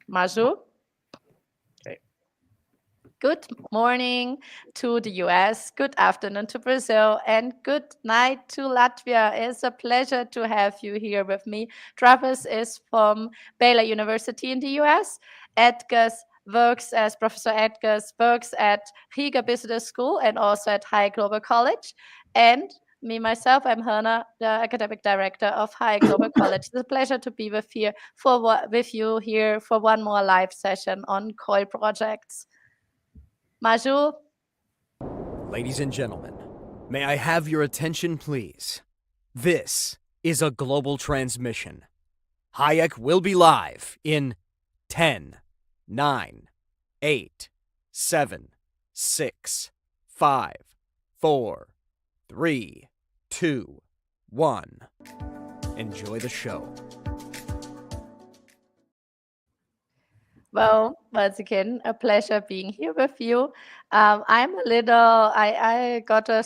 Maju? Okay. Good morning to the US, good afternoon to Brazil, and good night to Latvia. It's a pleasure to have you here with me. Travis is from Baylor University in the US. Professor Edgars works at Riga Business School and also at Hayek Global College. And me, myself, I'm Hannah, the academic director of Hayek Global College. It's a pleasure to be with you here for one more live session on COIL projects. Maju? Ladies and gentlemen, may I have your attention, please? This is a global transmission. Hayek will be live in 10, 9, 8, 7, 6, 5, 4, 3, 2, 1. Enjoy the show. Well, once again, a pleasure being here with you. I got a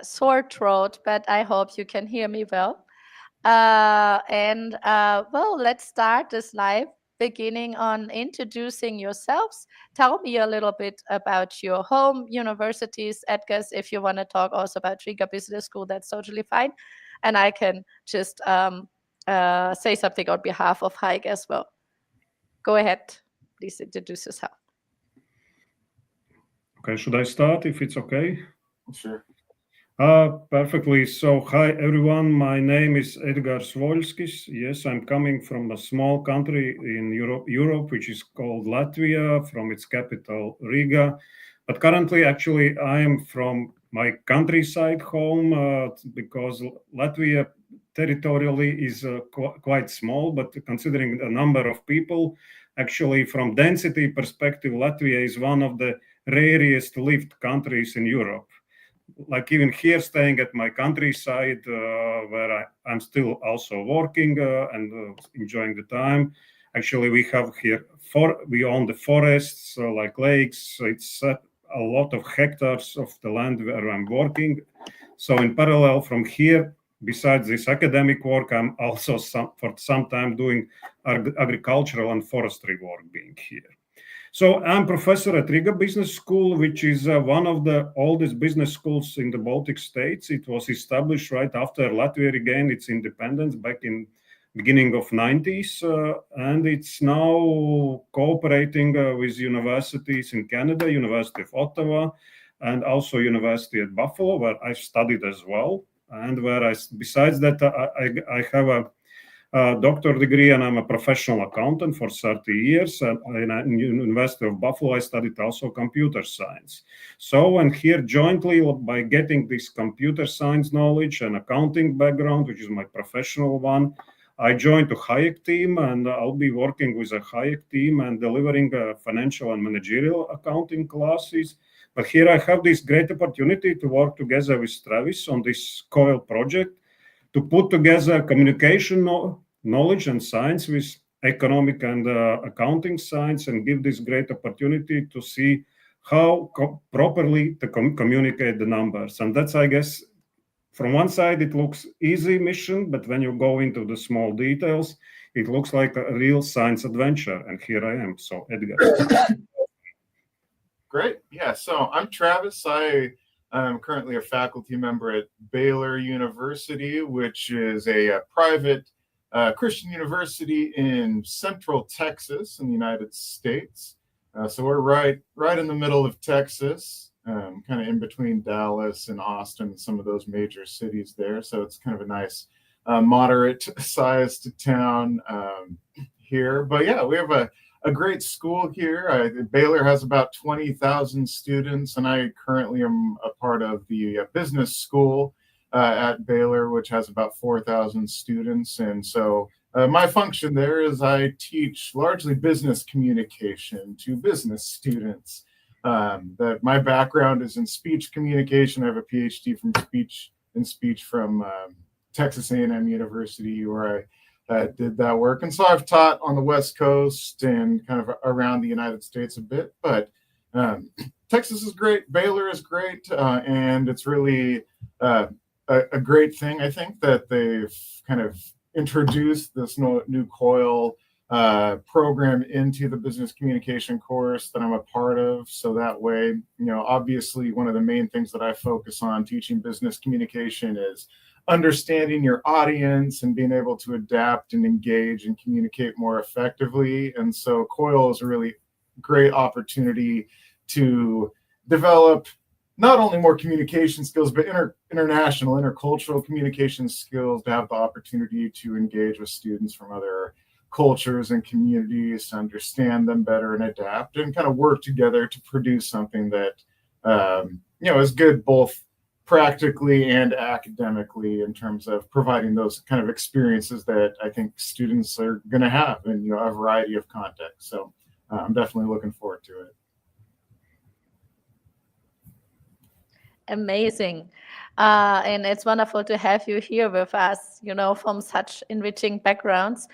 sore throat, but I hope you can hear me well. Well, let's start this live beginning on introducing yourselves. Tell me a little bit about your home universities. Edgars, if you want to talk also about Riga Business School, that's totally fine. And I can just say something on behalf of Hayek as well. Go ahead, please introduce yourself. Okay, should I start if it's okay? Sure. Perfectly. So, hi everyone. My name is Edgars Voļskis. Yes, I'm coming from a small country in Europe, which is called Latvia, from its capital Riga. But currently, actually, I am from my countryside home because Latvia territorially is quite small, but considering the number of people, actually from density perspective, Latvia is one of the rarest lived countries in Europe. Like even here, staying at my countryside, where I'm still also working and enjoying the time. Actually, we have here, we own the forests, like lakes. So it's a lot of hectares of the land where I'm working. So in parallel from here, besides this academic work, I'm also for some time doing agricultural and forestry work being here. So I'm professor at Riga Business School, which is one of the oldest business schools in the Baltic states. It was established right after Latvia regained its independence back in beginning of 90s, and it's now cooperating with universities in Canada, University of Ottawa, and also University at Buffalo, where I studied as well, and where besides that, I have a doctor degree, and I'm a professional accountant for 30 years. And in University of Buffalo, I studied also computer science. So, and here jointly, by getting this computer science knowledge and accounting background, which is my professional one, I joined the Hayek team, and I'll be working with a Hayek team and delivering financial and managerial accounting classes. But here I have this great opportunity to work together with Travis on this COIL project, to put together communication knowledge and science with economic and accounting science, and give this great opportunity to see how properly to communicate the numbers. And that's, I guess, from one side, it looks easy mission, but when you go into the small details, it looks like a real science adventure. And here I am. So, Edgars. Great. Yeah. So I'm Travis. I'm currently a faculty member at Baylor University, which is a private Christian university in Central Texas in the United States. So we're right in the middle of Texas, kind of in between Dallas and Austin, and some of those major cities there. So it's kind of a nice, moderate-sized town here. But yeah, we have a great school here. Baylor has about 20,000 students, and I currently am a part of the business school at Baylor, which has about 4,000 students. And so my function there is I teach largely business communication to business students. That my background is in speech communication. I have a PhD in speech from Texas A&M University, where I did that work. And so I've taught on the West Coast and kind of around the United States a bit, but Texas is great. Baylor is great. And it's really a great thing, I think, that they've kind of introduced this new COIL program into the business communication course that I'm a part of. So that way, obviously one of the main things that I focus on teaching business communication is understanding your audience and being able to adapt and engage and communicate more effectively. And so COIL is a really great opportunity to develop not only more communication skills, but international, intercultural communication skills, to have the opportunity to engage with students from other cultures and communities, to understand them better and adapt and kind of work together to produce something that, is good both practically and academically in terms of providing those kind of experiences that I think students are going to have in a variety of contexts. So I'm definitely looking forward to it. Amazing. And it's wonderful to have you here with us, from such enriching backgrounds.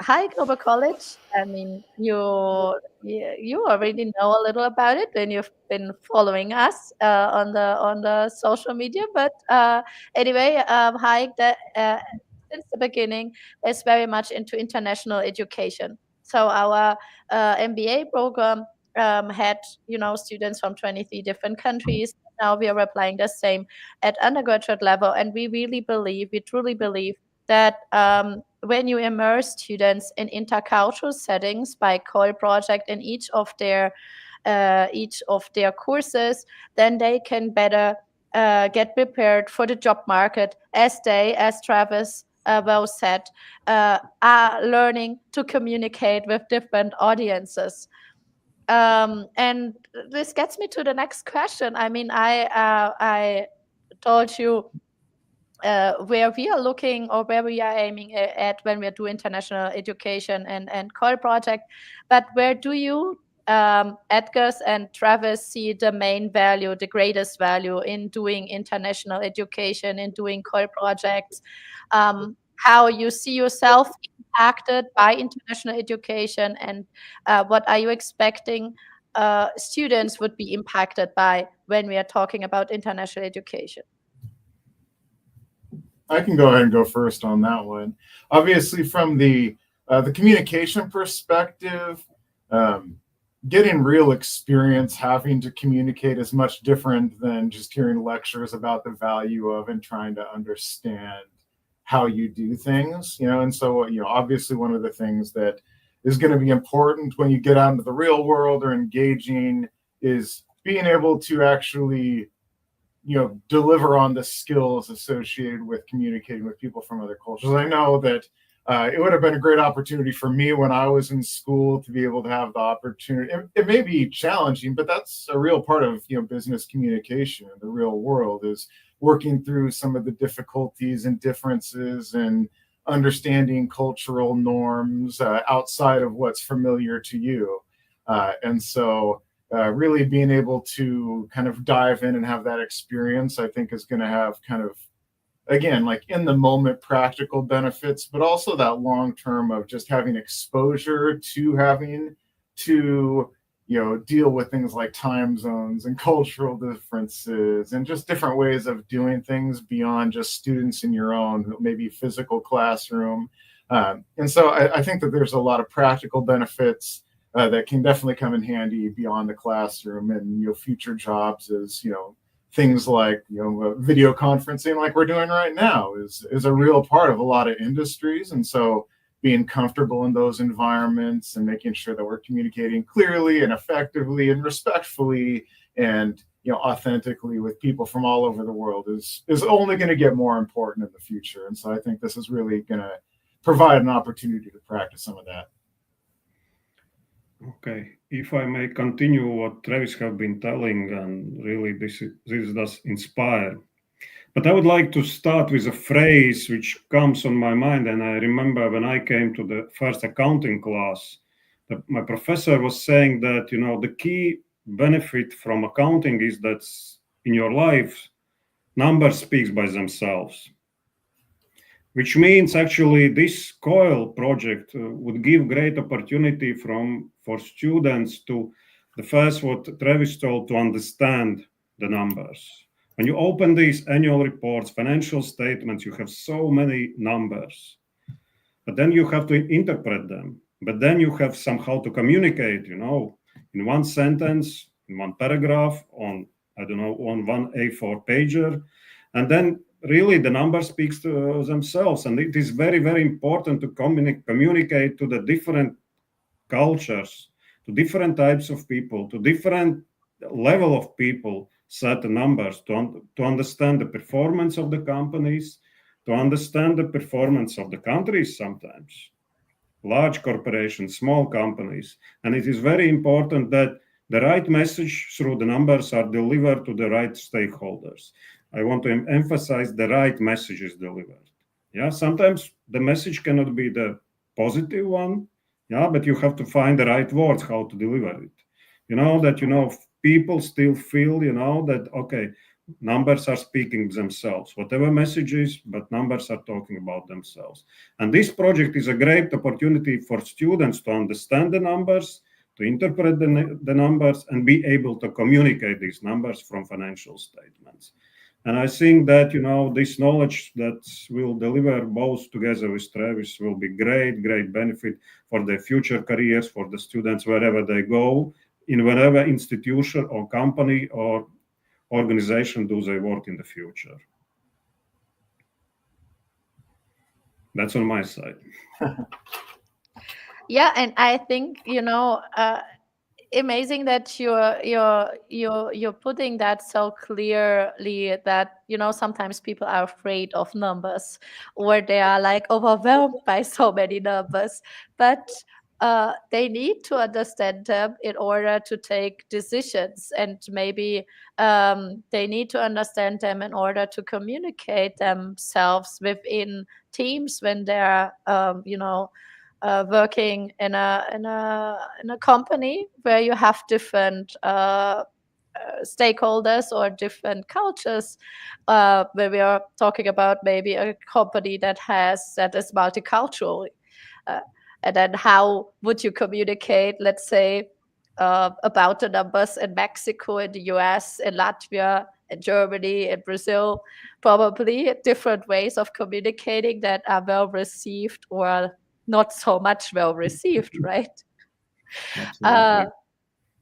Hi, Global College. I mean, you already know a little about it when you've been following us on the social media. But anyway, Hayek, since the beginning, is very much into international education. So our MBA program had students from 23 different countries. Now we are applying the same at undergraduate level, and we truly believe that when you immerse students in intercultural settings by COIL project in each of their courses, then they can better get prepared for the job market, as Travis well said, are learning to communicate with different audiences. And this gets me to the next question. I mean, I told you where we are looking or where we are aiming at when we do international education and COIL project. But where do you, Edgar and Travis, see the main value, the greatest value in doing international education, in doing COIL projects? How you see yourself impacted by international education, and what are you expecting students would be impacted by when we are talking about international education? I can go ahead and go first on that one. Obviously, from the communication perspective, getting real experience having to communicate is much different than just hearing lectures about the value of and trying to understand how you do things, and so, obviously one of the things that is going to be important when you get out into the real world or engaging is being able to actually, deliver on the skills associated with communicating with people from other cultures. I know that it would have been a great opportunity for me when I was in school to be able to have the opportunity. It may be challenging, but that's a real part of, business communication in the real world, is working through some of the difficulties and differences and understanding cultural norms outside of what's familiar to you. And so really being able to kind of dive in and have that experience, I think, is going to have kind of, again, like in the moment practical benefits, but also that long term of just having exposure to having to deal with things like time zones and cultural differences and just different ways of doing things beyond just students in your own maybe physical classroom. And so I think that there's a lot of practical benefits that can definitely come in handy beyond the classroom, and future jobs as things like video conferencing like we're doing right now is a real part of a lot of industries. And so being comfortable in those environments and making sure that we're communicating clearly and effectively and respectfully and authentically with people from all over the world is only going to get more important in the future. And so I think this is really going to provide an opportunity to practice some of that. Okay, if I may continue what Travis have been telling, and really this does inspire. But I would like to start with a phrase which comes on my mind. And I remember when I came to the first accounting class, my professor was saying that, the key benefit from accounting is that in your life, numbers speak by themselves. Which means actually this COIL project would give great opportunity for students to, the first what Travis told, to understand the numbers. When you open these annual reports, financial statements, you have so many numbers. but then you have to interpret them. But then you have somehow to communicate, in one sentence, in one paragraph, on, I don't know, on one A4 pager. And then really the number speaks to themselves. And it is very, very important to communicate to the different cultures, to different types of people, to different level of people, certain numbers, to understand the performance of the companies, to understand the performance of the countries sometimes, large corporations, small companies. And it is very important that the right message through the numbers are delivered to the right stakeholders. I want to emphasize the right message is delivered. Yeah, sometimes the message cannot be the positive one. Yeah, but you have to find the right words how to deliver it. People still feel, that okay, numbers are speaking themselves, whatever message is, but numbers are talking about themselves. And this project is a great opportunity for students to understand the numbers, to interpret the numbers, and be able to communicate these numbers from financial statements. And I think that, this knowledge that will deliver both together with Travis will be great, great benefit for their future careers, for the students wherever they go, in whatever institution or company or organization do they work in the future. That's on my side. Yeah, and I think, amazing that you're putting that so clearly that sometimes people are afraid of numbers, or they are like overwhelmed by so many numbers, but they need to understand them in order to take decisions, and maybe they need to understand them in order to communicate themselves within teams when they're working in a company where you have different stakeholders or different cultures. Where we are talking about maybe a company that is multicultural, and then how would you communicate, let's say, about the numbers in Mexico, in the US, in Latvia, in Germany, in Brazil? Probably different ways of communicating that are well received or not so much well received, right? Absolutely.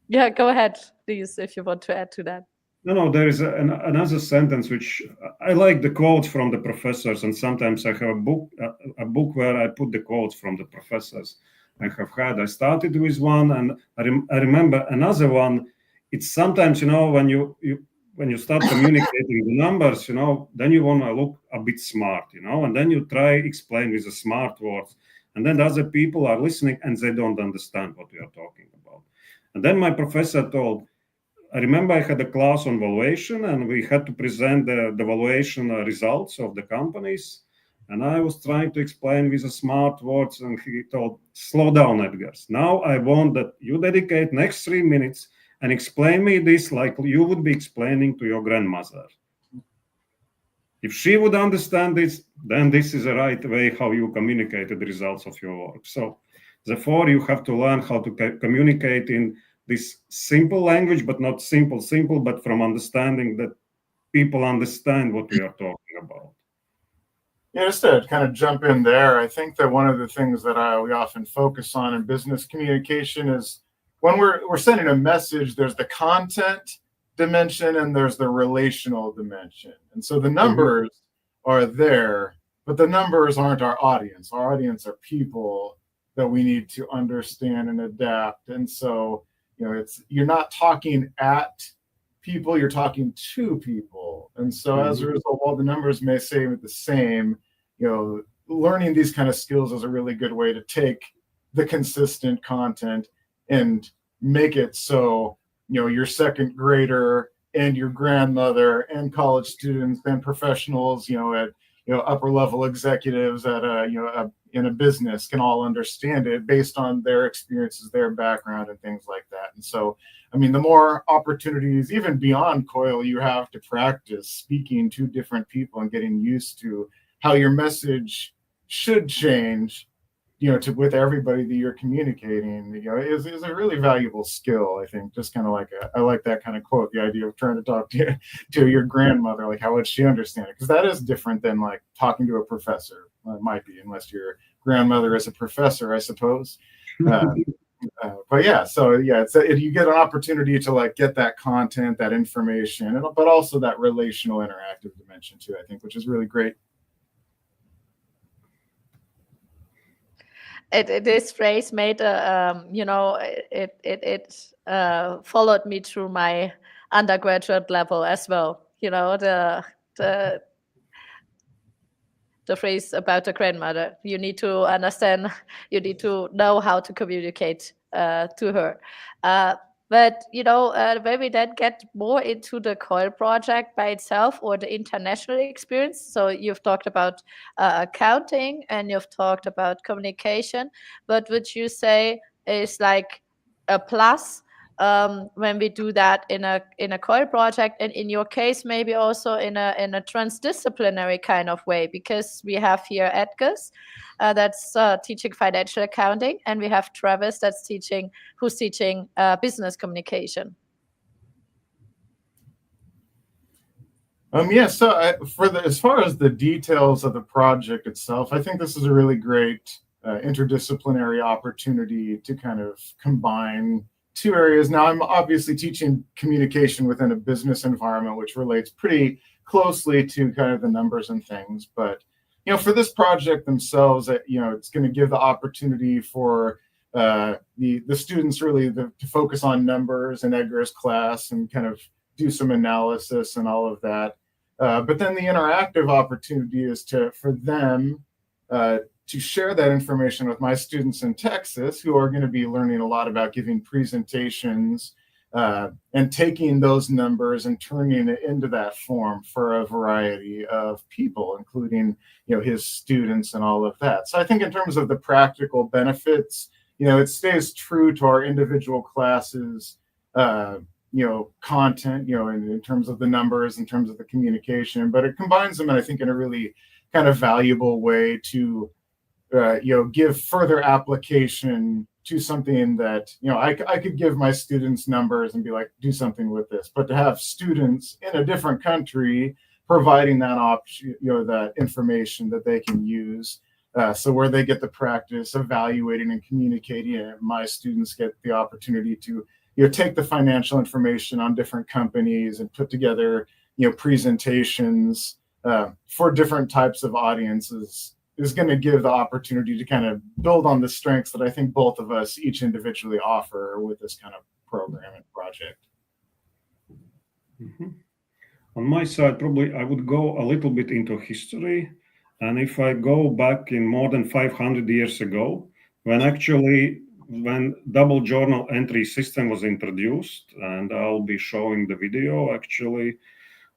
Yeah, go ahead, please, if you want to add to that. No, there is another sentence which I like the quotes from the professors, and sometimes I have a book where I put the quotes from the professors I have had. I started with one, and I remember another one. It's sometimes, when you start communicating the numbers, then you want to look a bit smart, and then you try explain with the smart words, and then the other people are listening and they don't understand what we are talking about. And then my professor told, I remember I had a class on valuation, and we had to present the valuation results of the companies. And I was trying to explain with the smart words, and he told, slow down, Edgars. Now I want that you dedicate next 3 minutes and explain me this like you would be explaining to your grandmother. If she would understand this, then this is the right way how you communicate the results of your work. So therefore, you have to learn how to communicate in this simple language, but not simple, but from understanding that people understand what we are talking about. Yeah, just to kind of jump in there, I think that one of the things that we often focus on in business communication is when we're sending a message, there's the content dimension and there's the relational dimension. And so the numbers are there, but the numbers aren't our audience. Our audience are people that we need to understand and adapt. And so, you're not talking at people, you're talking to people. And so as a result, while the numbers may say the same, learning these kind of skills is a really good way to take the consistent content and make it so, your second grader and your grandmother and college students and professionals, at upper level executives at in a business can all understand it based on their experiences, their background, and things like that. And so, the more opportunities, even beyond COIL, you have to practice speaking to different people and getting used to how your message should change, with everybody that you're communicating, is a really valuable skill. I think just kind of I like that kind of quote, the idea of trying to talk to your grandmother, like how would she understand it? Because that is different than like talking to a professor. It might be, unless your grandmother as a professor, I suppose. But yeah, so yeah, you get an opportunity to like get that content, that information, but also that relational interactive dimension too, I think, which is really great. This phrase made it followed me through my undergraduate level as well. The the phrase about the grandmother. You need to understand, you need to know how to communicate to her. But when we then get more into the COIL project by itself or the international experience, so you've talked about accounting and you've talked about communication, but would you say is like a plus when we do that in a COIL project, and in your case maybe also in a transdisciplinary kind of way, because we have here Edgar's that's teaching financial accounting, and we have Travis who's teaching business communication. Yeah, so as far as the details of the project itself, I think this is a really great interdisciplinary opportunity to kind of combine two areas. Now, I'm obviously teaching communication within a business environment, which relates pretty closely to kind of the numbers and things. But, for this project themselves, it's going to give the opportunity for the students really to focus on numbers in Edgar's class and kind of do some analysis and all of that. But then the interactive opportunity is for them to share that information with my students in Texas, who are going to be learning a lot about giving presentations and taking those numbers and turning it into that form for a variety of people, including, his students and all of that. So I think in terms of the practical benefits, it stays true to our individual classes, content, in terms of the numbers, in terms of the communication, but it combines them, and I think in a really kind of valuable way to give further application to something that, I could give my students numbers and be like, do something with this, but to have students in a different country providing that option, that information that they can use, so where they get the practice evaluating and communicating, and my students get the opportunity to, take the financial information on different companies and put together, presentations for different types of audiences, is going to give the opportunity to kind of build on the strengths that I think both of us each individually offer with this kind of program and project. Mm-hmm. On my side, probably I would go a little bit into history. And if I go back in more than 500 years ago, when double journal entry system was introduced, and I'll be showing the video actually,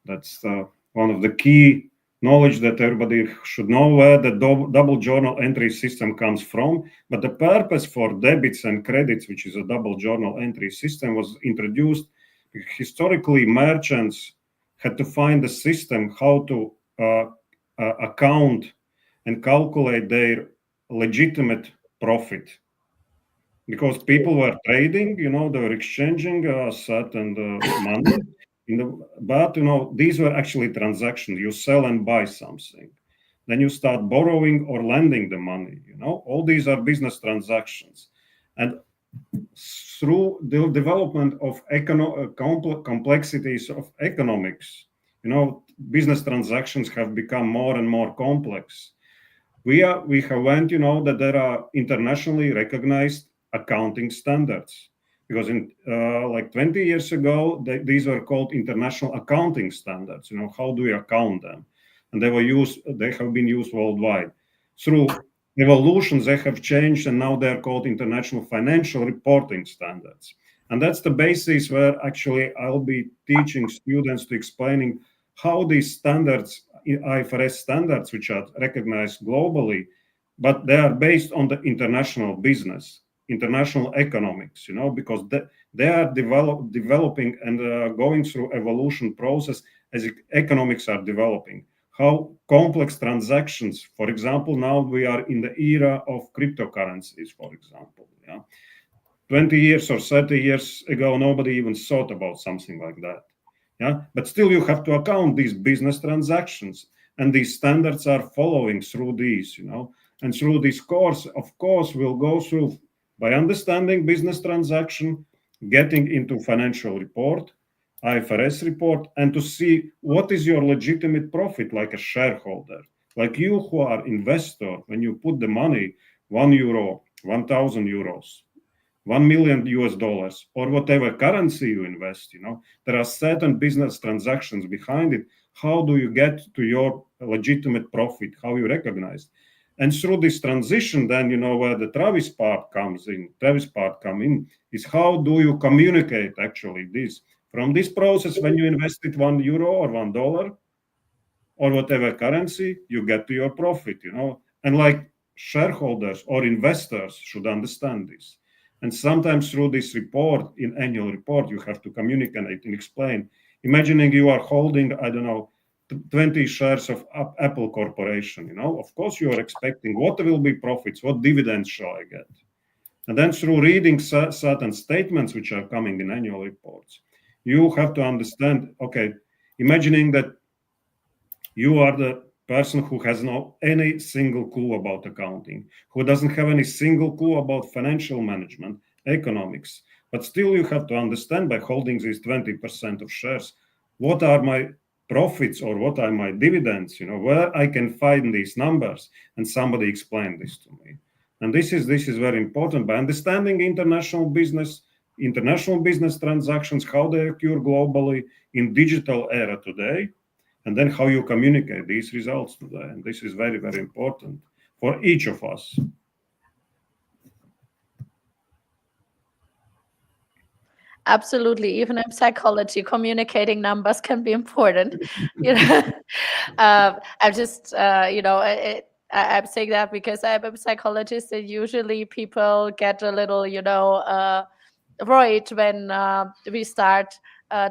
that's one of the key knowledge that everybody should know, where the double journal entry system comes from. But the purpose for debits and credits, which is a double journal entry system, was introduced. Historically, merchants had to find a system how to account and calculate their legitimate profit, because people were trading, they were exchanging certain money. But these were actually transactions. You sell and buy something, then you start borrowing or lending the money. All these are business transactions, and through the development of complexities of economics, business transactions have become more and more complex. We have learned, that there are internationally recognized accounting standards, because in like 20 years ago, these were called international accounting standards. How do we account them? And they have been used worldwide. Through evolution, they have changed, and now they're called international financial reporting standards. And that's the basis where actually I'll be teaching students to explaining how these standards, IFRS standards, which are recognized globally, but they are based on the international business, international economics, because they are developing and going through evolution process as economics are developing. How complex transactions, for example, now we are in the era of cryptocurrencies, for example. 20 years or 30 years ago, nobody even thought about something like that. But still you have to account these business transactions, and these standards are following through these, And through this course, of course, we'll go through by understanding business transaction, getting into financial report, IFRS report, and to see what is your legitimate profit like a shareholder. Like you who are investor, when you put the money, €1, 1,000 euros, 1 million US dollars, or whatever currency you invest, there are certain business transactions behind it. How do you get to your legitimate profit? How you recognize? And through this transition, then where the Travis part comes in. Travis part come in is how do you communicate actually this from this process when you invested €1 or $1 or whatever currency, you get to your profit, and like shareholders or investors should understand this. And sometimes through this report, in annual report, you have to communicate and explain. Imagining you are holding, I don't know, 20 shares of Apple Corporation, of course you are expecting what will be profits, what dividends shall I get? And then through reading certain statements which are coming in annual reports, you have to understand, okay, imagining that you are the person who has no any single clue about accounting, who doesn't have any single clue about financial management, economics, but still you have to understand by holding these 20% of shares, what are my profits or what are my dividends, where I can find these numbers, and somebody explained this to me. And this is very important by understanding international business transactions, how they occur globally in digital era today, and then how you communicate these results today. And this is very, very important for each of us. Absolutely. Even in psychology, communicating numbers can be important. I'm just, I'm saying that because I'm a psychologist, and usually people get a little, worried when we start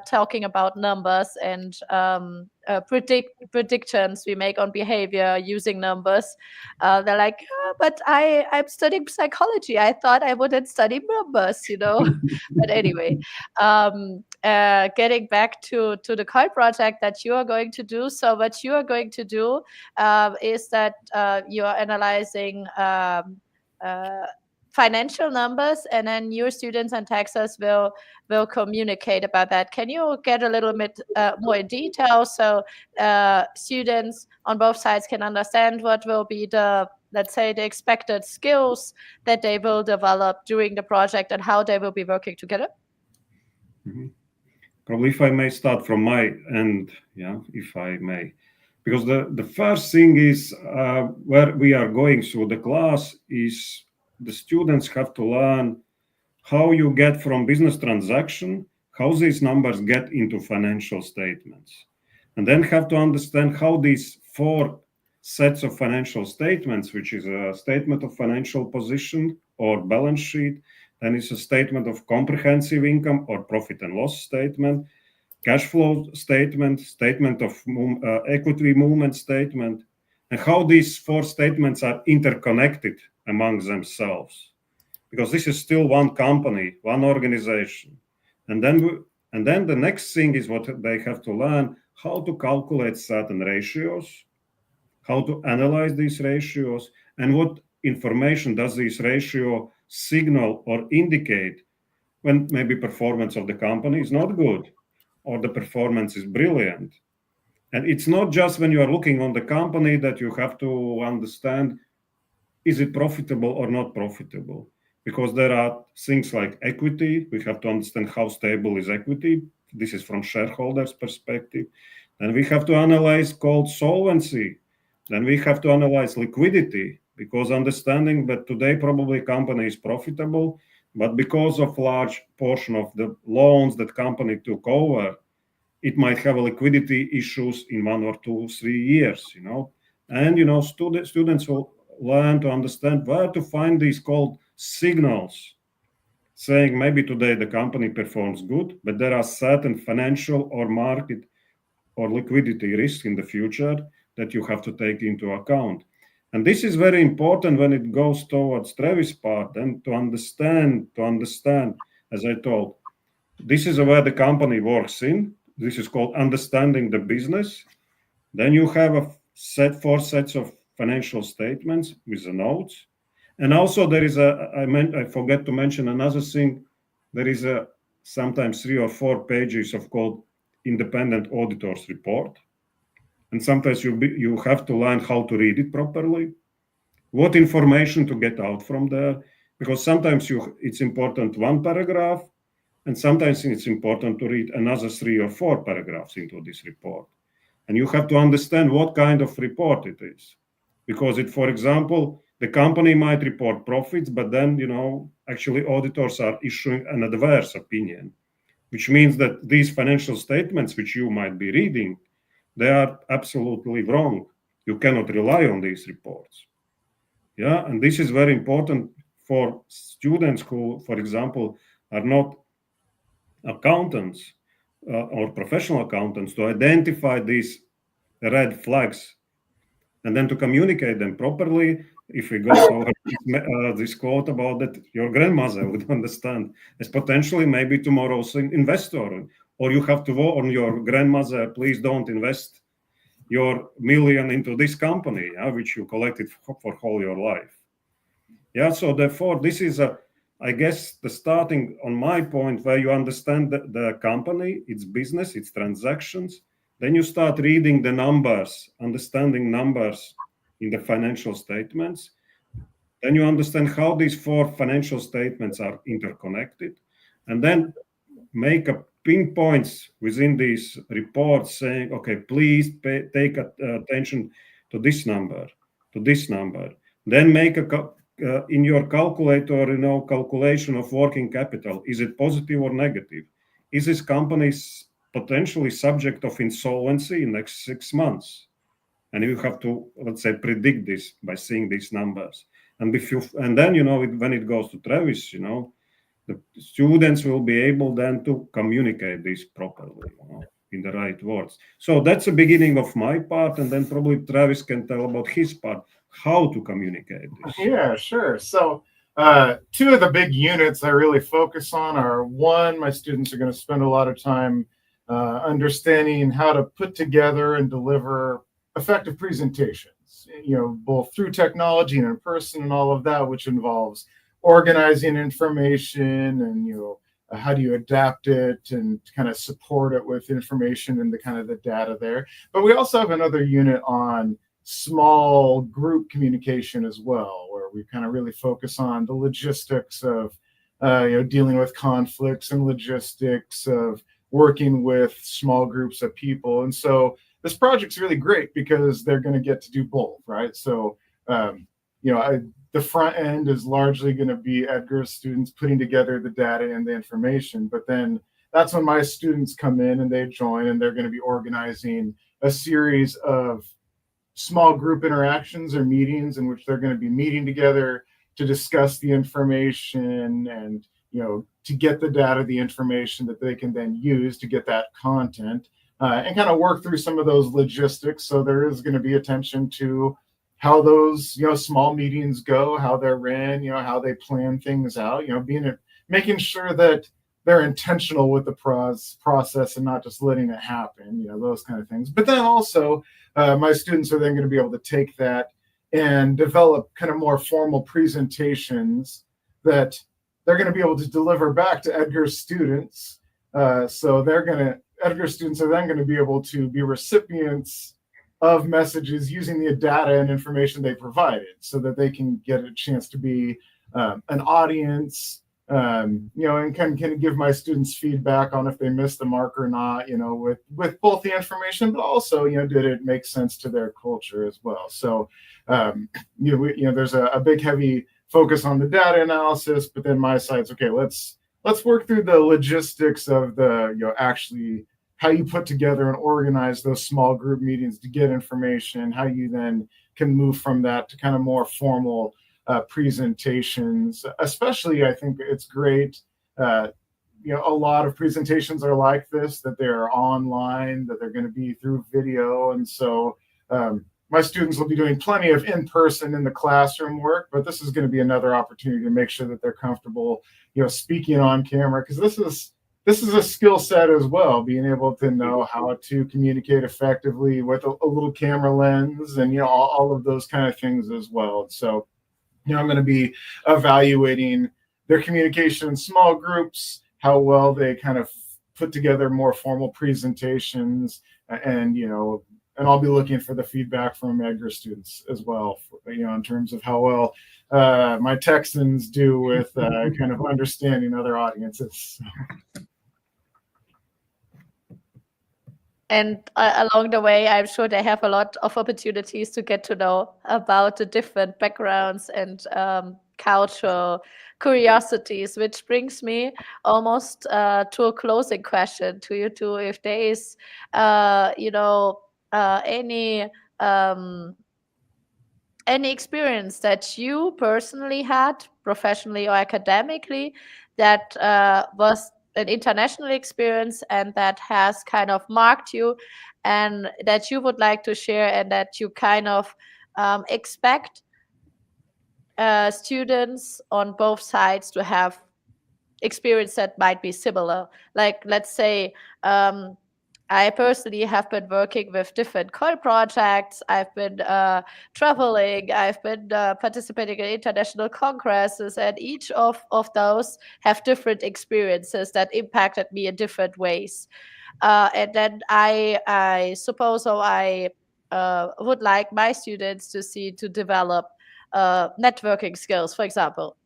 talking about numbers and predictions we make on behavior using numbers. They're like, but I'm studying psychology. I thought I wouldn't study numbers, But anyway, getting back to the COIL project that you are going to do. So what you are going to do is that you are analyzing financial numbers, and then your students and Texas will communicate about that. Can you get a little bit more in detail so students on both sides can understand what will be the, let's say, the expected skills that they will develop during the project and how they will be working together? Mm-hmm. Probably if I may start from my end, if I may. Because the first thing is where we are going through the class is the students have to learn how you get from business transaction, how these numbers get into financial statements. And then have to understand how these 4 sets of financial statements, which is a statement of financial position or balance sheet, then it's a statement of comprehensive income or profit and loss statement, cash flow statement, statement of equity movement statement, and how these 4 statements are interconnected among themselves. Because this is still one company, one organization. And then the next thing is what they have to learn, how to calculate certain ratios, how to analyze these ratios, and what information does this ratio signal or indicate when maybe performance of the company is not good or the performance is brilliant. And it's not just when you are looking on the company that you have to understand, is it profitable or not profitable? Because there are things like equity. We have to understand how stable is equity. This is from shareholders' perspective. Then we have to analyze called solvency. Then we have to analyze liquidity, because understanding that today probably company is profitable, but because of large portion of the loans that company took over, it might have liquidity issues in 1 or 2, 3 years, And, students will learn to understand where to find these called signals, saying maybe today the company performs good, but there are certain financial or market or liquidity risks in the future that you have to take into account. And this is very important when it goes towards Travis' part, and to understand, as I told, this is where the company works in. This is called understanding the business. Then you have 4 sets of financial statements with the notes. And also there is I forget to mention another thing. There is sometimes 3 or 4 pages of called independent auditor's report. And sometimes you have to learn how to read it properly, what information to get out from there, because sometimes it's important 1 paragraph, and sometimes it's important to read another 3 or 4 paragraphs into this report. And you have to understand what kind of report it is. Because for example, the company might report profits, but then, actually auditors are issuing an adverse opinion, which means that these financial statements, which you might be reading, they are absolutely wrong. You cannot rely on these reports. Yeah, and this is very important for students who, for example, are not accountants or professional accountants, to identify these red flags and then to communicate them properly. If we go over this quote about that, your grandmother would understand as potentially maybe tomorrow's investor, or you have to warn your grandmother, please don't invest your million into this company, which you collected for whole your life. Yeah, so therefore, this is I guess the starting on my point where you understand the company, its business, its transactions. Then you start reading the numbers, understanding numbers in the financial statements. Then you understand how these 4 financial statements are interconnected. And then make a pinpoints within these reports saying, okay, please take attention to this number, to this number. Then make in your calculator, calculation of working capital. Is it positive or negative? Is this company potentially subject of insolvency in the next 6 months? And you have to, let's say, predict this by seeing these numbers. And then, when it goes to Travis, the students will be able then to communicate this properly, in the right words. So that's the beginning of my part, and then probably Travis can tell about his part, how to communicate this. Yeah, sure. So 2 of the big units I really focus on are, 1, my students are going to spend a lot of time understanding how to put together and deliver effective presentations, both through technology and in person and all of that, which involves organizing information and, how do you adapt it and kind of support it with information and the kind of the data there. But we also have another unit on small group communication as well, where we kind of really focus on the logistics of, dealing with conflicts and logistics of working with small groups of people. And so this project's really great because they're going to get to do both, right? So, the front end is largely going to be Edgar's students putting together the data and the information, but then that's when my students come in and they join, and they're going to be organizing a series of small group interactions or meetings in which they're going to be meeting together to discuss the information and, to get the data, the information that they can then use to get that content and kind of work through some of those logistics. So there is going to be attention to how those, small meetings go, how they're ran, how they plan things out, making sure that they're intentional with the process and not just letting it happen, those kind of things. But then also my students are then going to be able to take that and develop kind of more formal presentations that they're going to be able to deliver back to Edgar's students. So Edgar's students are then going to be able to be recipients of messages using the data and information they provided, so that they can get a chance to be an audience, and can give my students feedback on if they missed the mark or not, with both the information, but also, did it make sense to their culture as well. So, there's a big, heavy focus on the data analysis, but then my side's, okay, let's work through the logistics of the, actually how you put together and organize those small group meetings to get information, how you then can move from that to kind of more formal presentations. Especially, I think it's great. A lot of presentations are like this, that they're online, that they're going to be through video. And so my students will be doing plenty of in-person in the classroom work, but this is going to be another opportunity to make sure that they're comfortable, speaking on camera, because this this is a skill set as well, being able to know how to communicate effectively with a little camera lens and, all of those kind of things as well. So, I'm going to be evaluating their communication in small groups, how well they kind of put together more formal presentations, and, and I'll be looking for the feedback from Edgar students as well, in terms of how well my Texans do with kind of understanding other audiences. And along the way, I'm sure they have a lot of opportunities to get to know about the different backgrounds and cultural curiosities, which brings me almost to a closing question to you two. If there is, any experience that you personally had, professionally or academically, that was an international experience and that has kind of marked you, and that you would like to share, and that you kind of expect students on both sides to have experience that might be similar. Like, let's say, I personally have been working with different COIL projects. I've been traveling. I've been participating in international congresses, and each of those have different experiences that impacted me in different ways. And then I suppose I would like my students to develop networking skills, for example.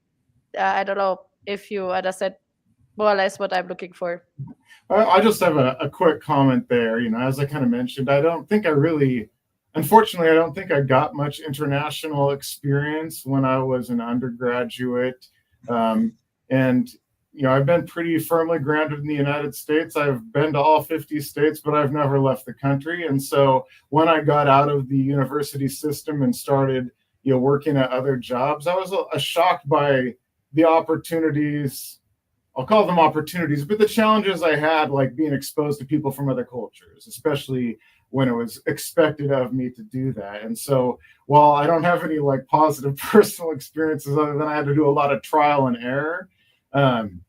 I don't know if you understand more or less what I'm looking for. I just have a quick comment there. As I kind of mentioned, unfortunately, I don't think I got much international experience when I was an undergraduate. And, I've been pretty firmly grounded in the United States. I've been to all 50 states, but I've never left the country. And so when I got out of the university system and started, working at other jobs, I was shocked by the opportunities. I'll call them opportunities, but the challenges I had, like being exposed to people from other cultures, especially when it was expected of me to do that. And so while I don't have any like positive personal experiences, other than I had to do a lot of trial and error, I'm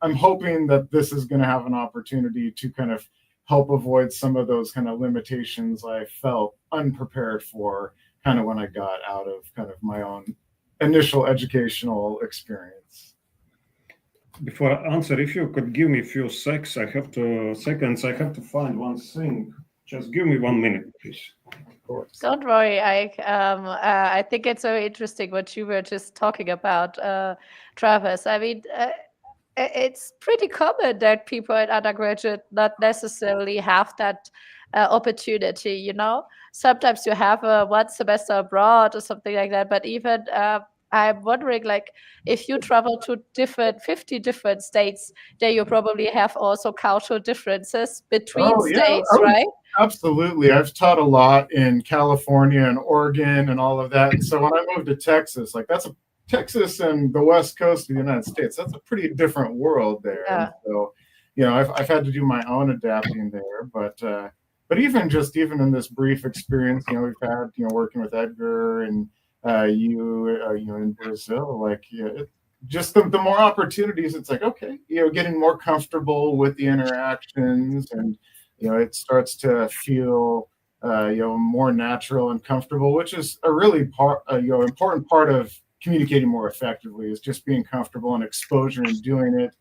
hoping that this is going to have an opportunity to kind of help avoid some of those kind of limitations I felt unprepared for kind of when I got out of kind of my own initial educational experience. Before I answer, if you could give me a few seconds, I have to find one thing. Just give me 1 minute, please. Of course. Don't worry, I think it's very interesting what you were just talking about, Travis. I mean, it's pretty common that people in undergraduate not necessarily have that opportunity. Sometimes you have a 1 semester abroad or something like that, but even I'm wondering, like, if you travel to 50 different states, then you probably have also cultural differences between states, right? Absolutely. I've taught a lot in California and Oregon and all of that. And so when I moved to Texas, like Texas and the West Coast of the United States, that's a pretty different world there. Yeah. And so, I've had to do my own adapting there, but even in this brief experience, we've had, working with Edgar and in Brazil, like, just the more opportunities, it's like, okay, getting more comfortable with the interactions, and, it starts to feel, more natural and comfortable, which is a really important part of communicating more effectively, is just being comfortable and exposure and doing it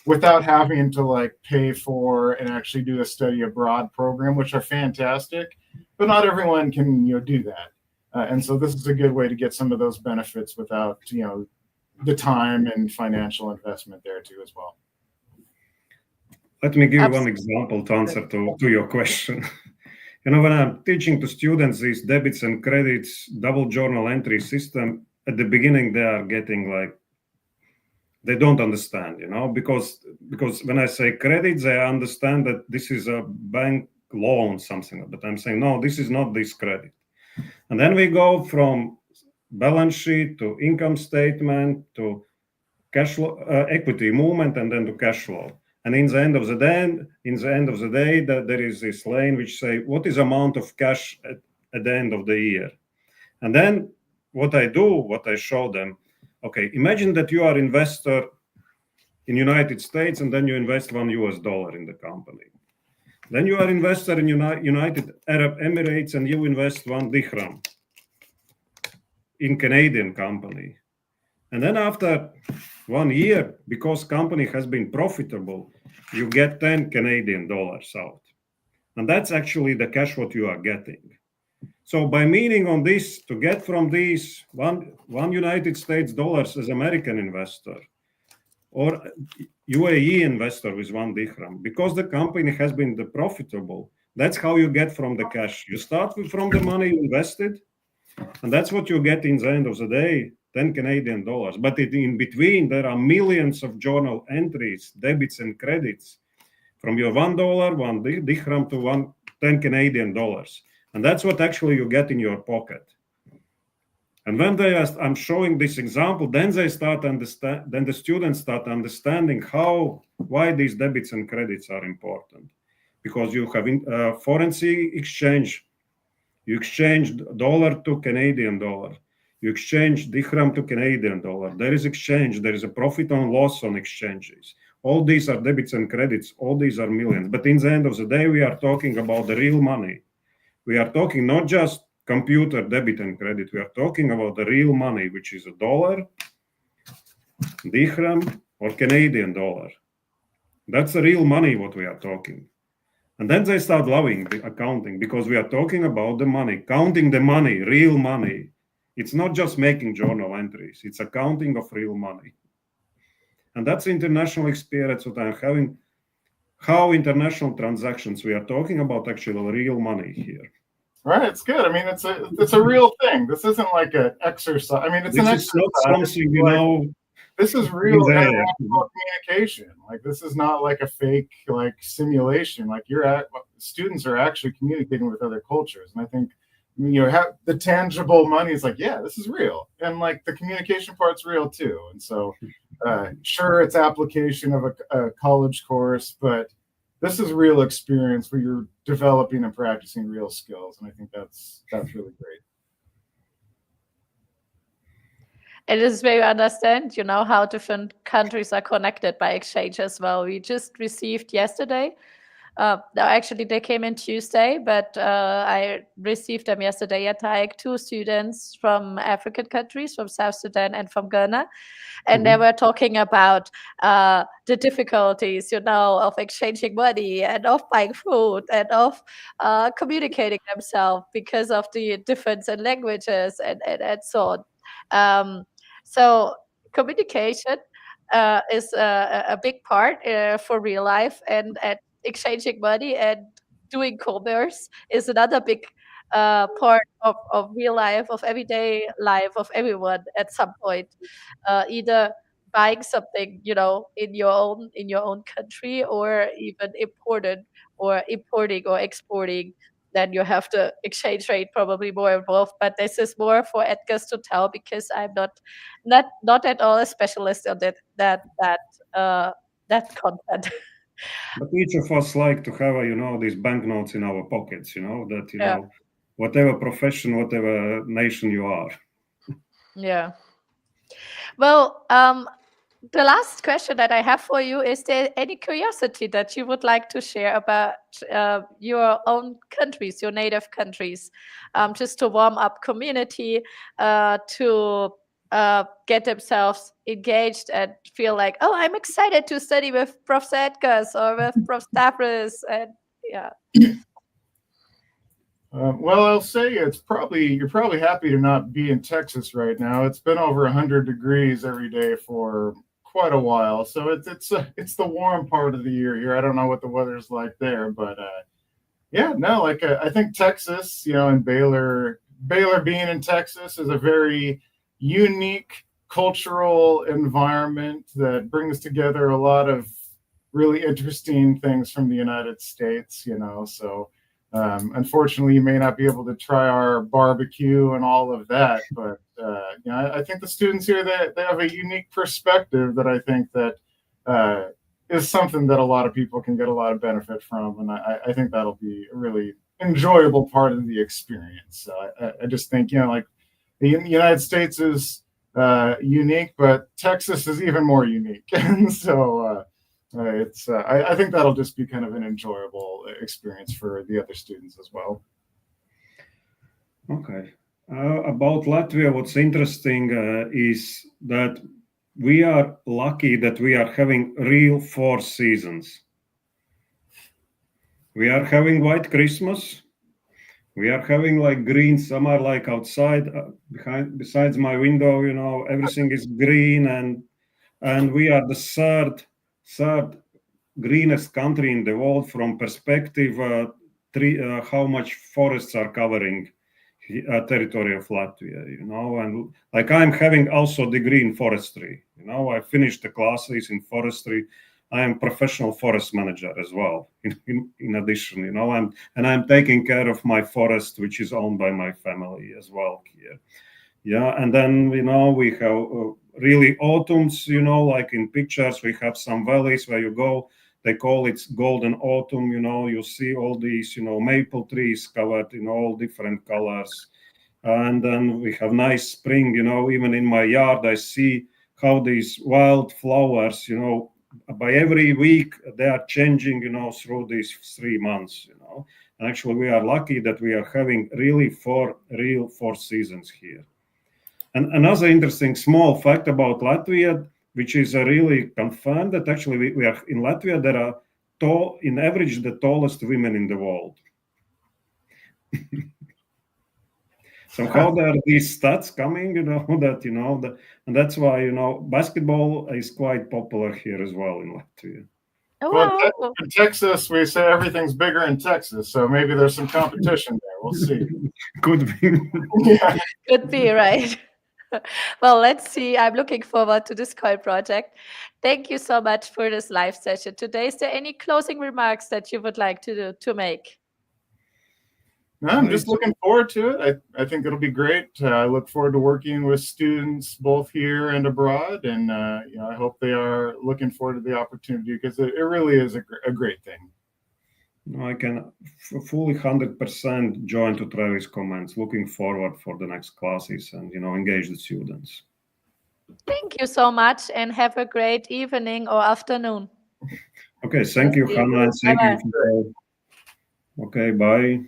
without having to like pay for and actually do a study abroad program, which are fantastic, but not everyone can, do that. And so this is a good way to get some of those benefits without, the time and financial investment there too as well. Let me give you one example to answer to your question. When I'm teaching to students these debits and credits, double journal entry system, at the beginning they are getting like, they don't understand, because when I say credits, they understand that this is a bank loan, something, but I'm saying, no, this is not this credit. And then we go from balance sheet to income statement to cash flow, equity movement, and then to cash flow. And in the end of the day, that there is this lane which say what is amount of cash at the end of the year. And then what I show them, okay, imagine that you are investor in United States, and then you invest $1 in the company. Then you are investor in United Arab Emirates, and you invest 1 dirham in Canadian company. And then after 1 year, because company has been profitable, you get 10 Canadian dollars out. And that's actually the cash what you are getting. So by meaning on this, to get from these one United States dollars as American investor or UAE investor with 1 dirham, because the company has been profitable, that's how you get from the cash. You start from the money you invested, and that's what you get in the end of the day, 10 Canadian dollars. But in between, there are millions of journal entries, debits and credits, from your $1, 1 dirham to 10 Canadian dollars. And that's what actually you get in your pocket. And when I'm showing this example, then they start understand. Then the students start understanding why these debits and credits are important, because you have foreign exchange. You exchange dollar to Canadian dollar. You exchange dirham to Canadian dollar. There is exchange. There is a profit and loss on exchanges. All these are debits and credits. All these are millions. But in the end of the day, we are talking about the real money. We are talking not just computer debit and credit. We are talking about the real money, which is a dollar, dirham, or Canadian dollar. That's the real money what we are talking. And then they start loving the accounting, because we are talking about the money, counting the money, real money. It's not just making journal entries. It's accounting of real money. And that's the international experience that I'm having. How international transactions, we are talking about actually real money here. Right, it's good. I mean, it's a real thing. This isn't like an exercise. I mean, it's an exercise. Not something, this is real international communication. Like, this is not like a fake like simulation. Like, students are actually communicating with other cultures, and I think have the tangible money is like, yeah, this is real, and like the communication part's real too. And so, sure, it's application of a college course, but this is real experience where you're developing and practicing real skills, and I think that's really great. It is very understand, how different countries are connected by exchange as well. We just received yesterday. Actually, they came in Tuesday, but I received them yesterday at Hayek, 2 students from African countries, from South Sudan and from Ghana. And they were talking about the difficulties, of exchanging money and of buying food and of communicating themselves because of the difference in languages and so on. So communication is a big part for real life, and exchanging money and doing commerce is another big part of real life, of everyday life of everyone at some point. Either buying something, in your own country, or even importing or exporting. Then you have the exchange rate probably more involved. But this is more for Edgar's to tell, because I'm not at all a specialist on that content. But each of us like to have, these banknotes in our pockets, whatever profession, whatever nation you are. Yeah. Well, the last question that I have for you, is there any curiosity that you would like to share about your own countries, your native countries, just to warm up community, to get themselves engaged and feel like, oh, I'm excited to study with Prof. Edgars or with Prof. Stavros, and yeah. Well, I'll say you're probably happy to not be in Texas right now. It's been over 100 degrees every day for quite a while, so it's the warm part of the year here. I don't know what the weather's like there, but I think Texas, and Baylor being in Texas is a very unique cultural environment that brings together a lot of really interesting things from the United States, so. Unfortunately, you may not be able to try our barbecue and all of that, but I think the students here, they have a unique perspective that I think that is something that a lot of people can get a lot of benefit from, and I think that'll be a really enjoyable part of the experience. So I just think, like the United States is unique, but Texas is even more unique. And so I think that'll just be kind of an enjoyable experience for the other students as well. Okay. About Latvia, what's interesting is that we are lucky that we are having real 4 seasons. We are having white Christmas. We are having like green summer, like outside, besides my window, everything is green, and we are the third greenest country in the world from perspective how much forests are covering territory of Latvia, and like I'm having also degree in forestry. I finished the classes in forestry. I am professional forest manager as well. In addition, I'm taking care of my forest, which is owned by my family as well here. Yeah, and then we have really autumns. Like in pictures, we have some valleys where you go. They call it golden autumn. You see all these maple trees covered in all different colors, and then we have nice spring. Even in my yard, I see how these wild flowers. By every week they are changing. Through these 3 months. And actually, we are lucky that we are having really 4 seasons here. And another interesting small fact about Latvia, which is really confirmed, that actually we are in Latvia, there are in average, the tallest women in the world. So how there are these stats coming, and that's why, basketball is quite popular here as well in Latvia. Well, Wow. in Texas, we say everything's bigger in Texas, so maybe there's some competition there. We'll see. Could be. Yeah. Could be, right? Well, let's see. I'm looking forward to this COIL project. Thank you so much for this live session today. Is there any closing remarks that you would like to make? No, I'm just looking forward to it. I think it'll be great. I look forward to working with students both here and abroad, and I hope they are looking forward to the opportunity, because it really is a great thing. I can fully 100% join to Travis' comments. Looking forward for the next classes and engage the students. Thank you so much, and have a great evening or afternoon. Okay, thank you, Hannah, and thank you. Okay, bye.